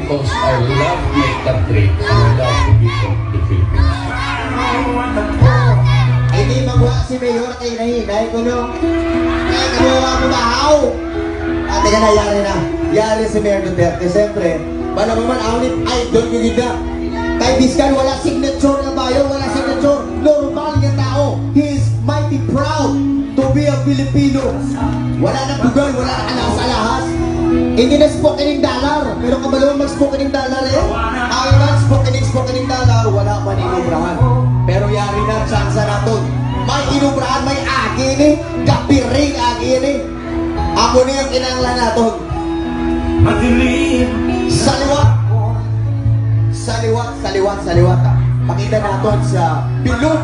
because I love my country and I love the people of the Philippines. Hindi magawa si Mayor kay nahinay ko no. Kaya gawa ko bahaw. Ate ka na, yari na. Yari si Mayor Duterte. Siyempre, malaman aunit, idol ko gina. Kay Biscan, wala signature na bayo, wala signature. Normal yung tao. He is mighty proud to be a Filipino. Wala na bugal, wala na alas-alahas. Hindi na spoken dollar. Pero kabalawang mag-spoken dollar eh. Ay man, spoken dollar, wala man inubrahan. Pero yari na, tsansa na to. May inubrahan, may agin eh. Kapiring agin eh. Ako na yung kinanglan natin. Saliwat. Pakita natin sa bilog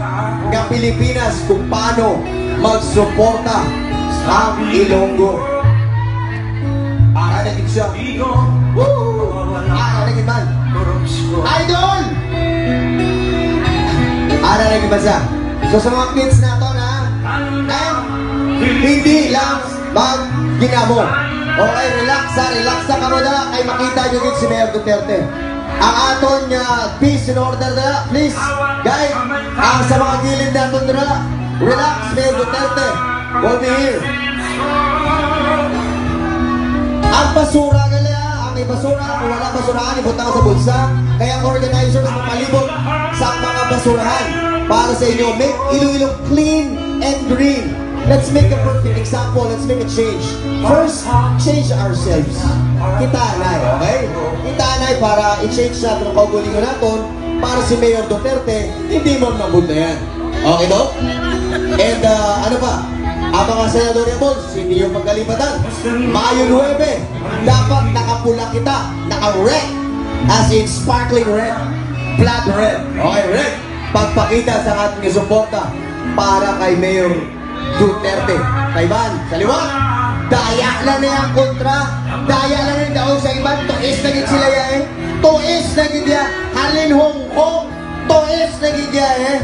ng Pilipinas kung paano magsuporta ang Ilonggo. Para naging siya. Para naging man. Idol! Para naging man siya. So sa mga kids natin ha, hindi lang mag-ginamo. Okay, relax na kamo na kay makita nyo yun si Mayor Duterte. Ang aton niya, peace and order na, please. Guys, ang sa mga gilid natin na, relax, Mayor Duterte. We'll be here. Ang basura gali ang may basura, kung wala basurahan, ibutang sa bulsa. Kaya ang organizers mapalibot sa mga basurahan para sa inyo. Make Iloilo clean and green. Let's make a perfect example. Let's make a change. First, change ourselves. Kita na, okay? Kita na para i-change natin ang kaugulingan natin para si Mayor Duterte, hindi mo mabud na yan. Okay, no? And ano pa? Ang mga senadoriables, hindi yung pagkalipatan. Mayo 9, dapat nakapula kita, naka-red, as in sparkling red, blood red. Okay, red. Pagpakita sa ating suporta para kay Mayor Duterte. Taiwan, sa liwat. Daya lang na yung kontra. Daya lang na yung daong sa iban. Tuis na gid sila ya eh. Tuis na gid ya. Halin Hong Kong. Tuis na gid ya eh.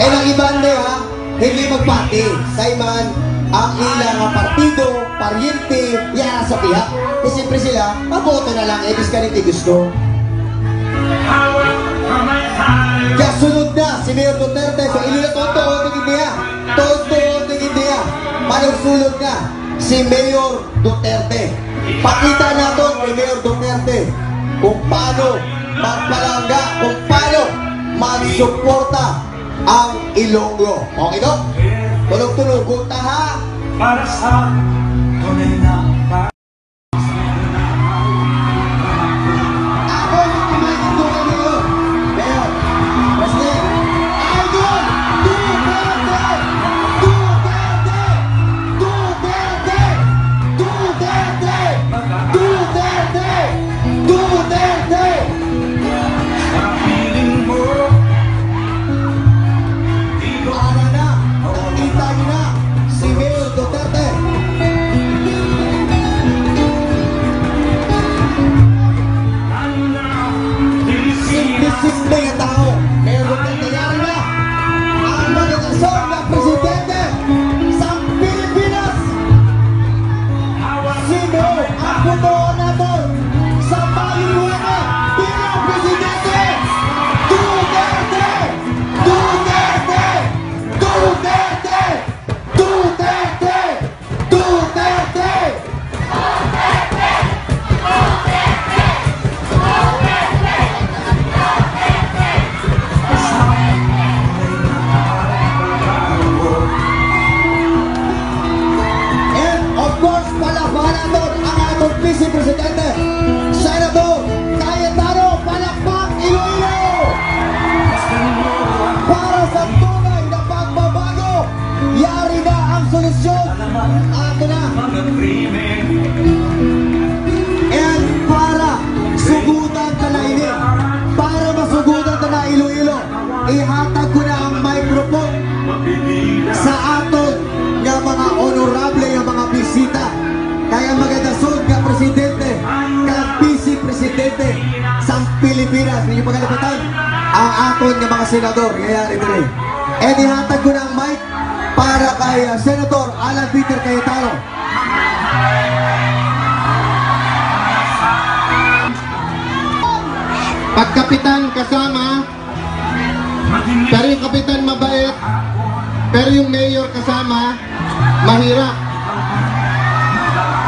Eh ang iban na ha, hindi magpati. Sa iman, ang ilang partido, paryente, yara sa pihak. E siyempre sila, maboto na lang. Eh, bis ka rin gusto. Kaya sunod na si Mayor Duterte. So ilula totoo tingin niya. Totoo tingin niya. Paano sulod na si Mayor Duterte? Pakita natin kay Mayor Duterte kung paano magpalangga, kung paano magsuporta ang Ilonggo. Okay no? Tulog-tulog, gunta ha? Para sa tunay na ihatag ko na ang microphone sa aton nga mga honorable nga mga bisita. Kaya magandasod nga presidente, kag vice presidente sa Pilipinas. Hindi pagkalipatan ang aton nga mga senador. Kaya rin and ihatag ko na ang mic para kay Senator Alan Peter Cayetano. Pag kapitan kasama, pero yung kapitan mabait, pero yung mayor kasama, mahirap.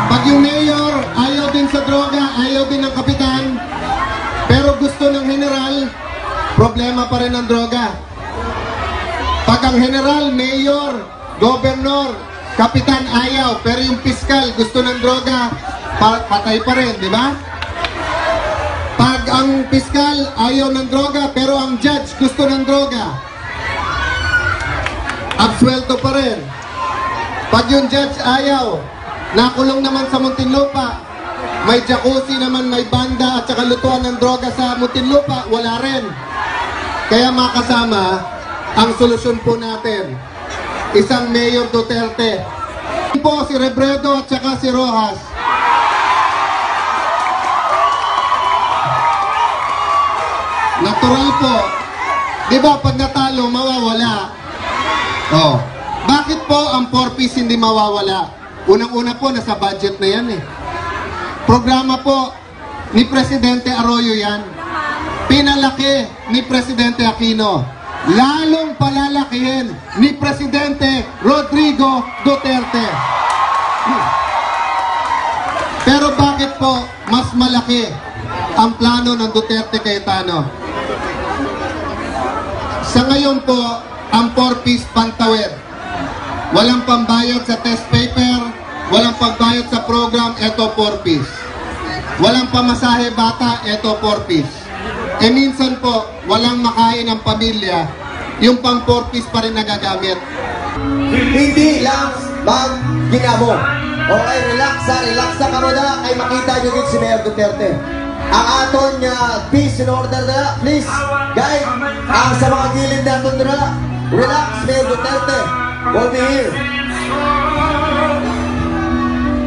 Pag yung mayor ayaw din sa droga, ayaw din ng kapitan, pero gusto ng general, problema pa rin ang droga. Pag ang general, mayor, gobernador, kapitan ayaw, pero yung piskal gusto ng droga, patay pa rin, di ba? Pag ang piskal ayaw ng droga, pero ang judge gusto ng droga, absuelto pa rin. Pag yung judge ayaw, nakulong naman sa Muntinlupa, may jacuzzi naman, may banda at saka lutuan ng droga sa Muntinlupa, wala rin. Kaya mga kasama, ang solusyon po natin, isang Mayor Duterte. Po si Rebredo at saka si Rojas. Natural po. Di ba pag natalo, mawawala? Oh. Bakit po ang 4-piece hindi mawawala? Unang-una po, nasa budget na yan eh. Programa po ni Presidente Arroyo yan. Pinalaki ni Presidente Aquino. Lalong palalakihin ni Presidente Rodrigo Duterte. Pero bakit po mas malaki ang plano ng Duterte Cayetano? Sa ngayon po, ang 4-piece pantawid. Walang pambayad sa test paper, walang pambayad sa program, eto 4-piece. Walang pamasahe bata, eto 4-piece. E minsan po, walang makain ng pamilya, yung pang 4-piece pa rin nagagamit. Hindi lang ginamo. Okay, relax na karoda, kay makita nyo din si Mayor Duterte. Ang aton peace and order na, please, guys, ang sa mga gilid natin na, relax, Mayor Duterte, we'll be here.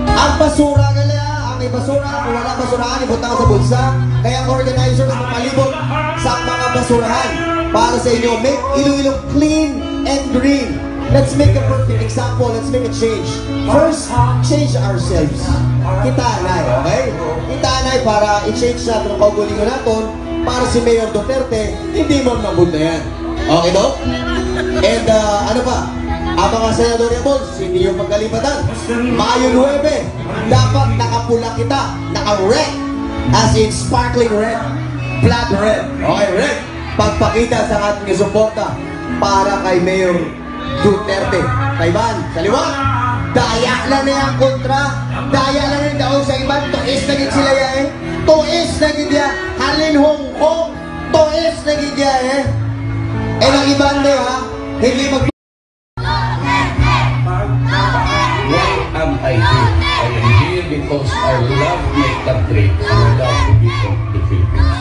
Ang basura nila, ang ibasura, kung wala basurahan, ibutang sa bulsa, kaya ang organizers mapalibot sa mga basurahan para sa inyo, make Iloilo clean and green. Let's make a perfect example. Let's make a change. First, change ourselves. Kitanay, okay? Kitanay para i-change natin ang kaugulingan natin para si Mayor Duterte, hindi mo mabunda yan. Okay, no? And ano pa? Ang mga senadoriables, hindi yung pagkalipatan. Mayo 9, dapat nakapula kita, naka-red, as in sparkling red, blood red. Okay, red. Pagpakita sa ating suporta para kay Mayor Duterte. Taiwan, sa liwat. Daya lang na yung kontra. Daya lang yung daong sa iban. Tuis na gid sila ya eh. Tuis na gid ya. Halin Hong Kong. Tuis na gid ya eh. Eh nang iban na ha. Hindi mag... Why am I here? I am here because I love my country and I love to be from the Philippines.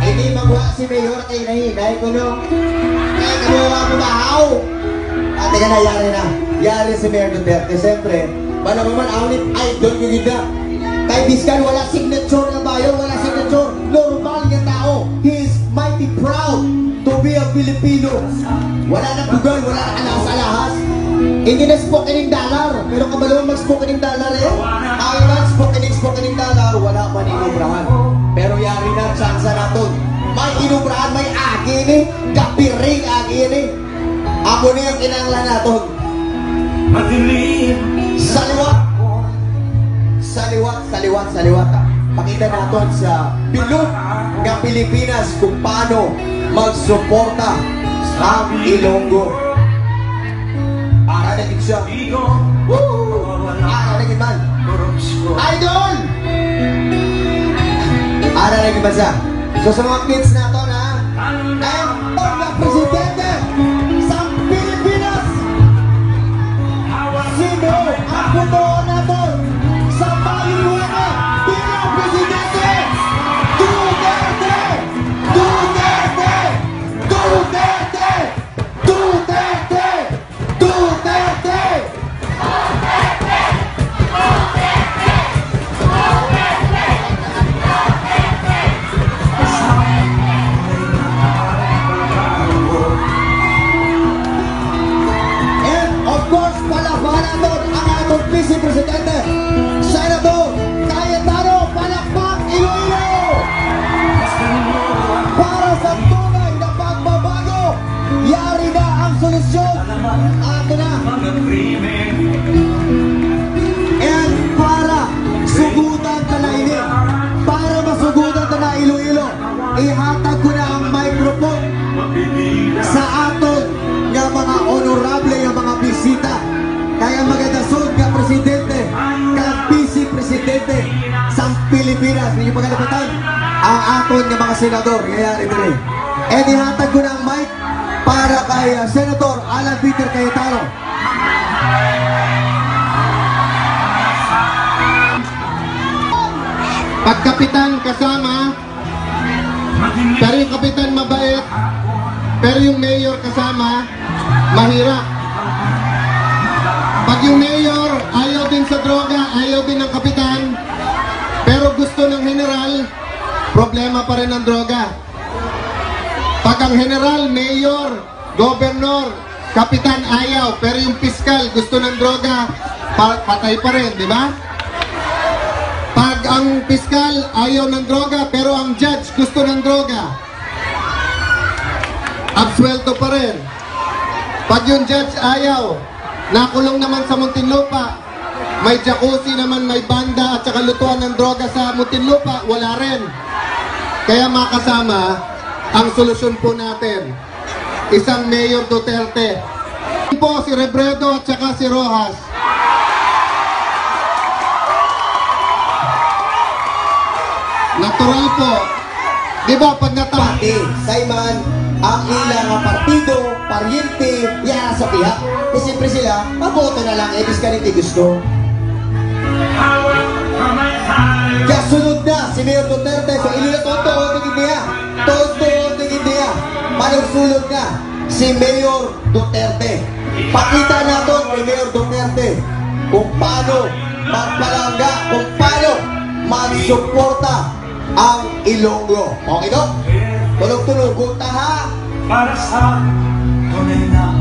Hindi magwa si Mayor kay nahinay ko no. Kaya kamuha mo bahaw. At teka na, yari si Mayor Duterte. Siyempre, wala naman aunit, idol yung gida. Kay Biscan, wala signature na bayo, wala signature. Normal yung tao. He is mighty proud to be a Filipino. Wala na bugal, wala na alas-alahas. Hindi na spokening dollar. Pero kabalawang mag-spokening dollar eh. Ay man, spokening dollar, wala man inubrahan. Pero yari na, tsansa natin. May inubrahan, may agin eh. Kapiring agin eh. Ako na yung kinanglan natin. Saliwat. Pakita natin sa bilog ng Pilipinas kung paano magsuporta sa Ilonggo. Para na gid siya. Para na gid man. Idol! Para na gid man siya. So sa mga kids natin ha, ang Presidente sa Pilipinas, sino ang putuan natin sa Bayuana bilang Presidente? Duterte! Duterte! Duterte! Duterte! Duterte! Vice Presidente, Senator Cayetano Palakpak Iloilo! na. And para sugutan ka na ini, para masugutan ka na Iloilo, ihatag ko na ang microphone sa aton nga mga honorable nga mga bisita. Kaya magandasod ka presidente, ka vice presidente sa Pilipinas. Hindi pa kalipatan ang aton nga mga senador. Kaya rin. And ihatag ko na ang mic para kay Senator Alan Peter Cayetano. Pagkapitan kasama, pero yung kapitan mabait, pero yung mayor kasama, mahirap. Pag yung mayor ayaw din sa droga, ayaw din ng kapitan, pero gusto ng general, problema pa rin ang droga. Pag ang general, mayor, gobernador, kapitan ayaw, pero yung piskal gusto ng droga, patay pa rin, di ba? Pag ang piskal ayaw ng droga, pero ang judge gusto ng droga, absuelto pa rin. Pag yung judge ayaw, nakulong naman sa Muntinlupa, may jacuzzi naman, may banda at saka lutuan ng droga sa Muntinlupa, wala rin. Kaya makasama, ang solusyon po natin, isang Mayor Duterte. Po si Rebredo at saka si Rojas. Natural po. Di ba pag Pati, Simon, ang ilang partido, paryente, yan sa pihak. Kasi siyempre sila, maboto na lang, ibig ka rin gusto. Kaya sunod na si Mayor Duterte, so ilila totoo tingin niya. Totoo tingin niya. Panagsulod na si Mayor Duterte. Pakita natin kay Mayor Duterte kung paano magpalangga, kung paano magsuporta ang Ilonggo. Okay, no? Tulog-tulog, ha? Para sa tunay na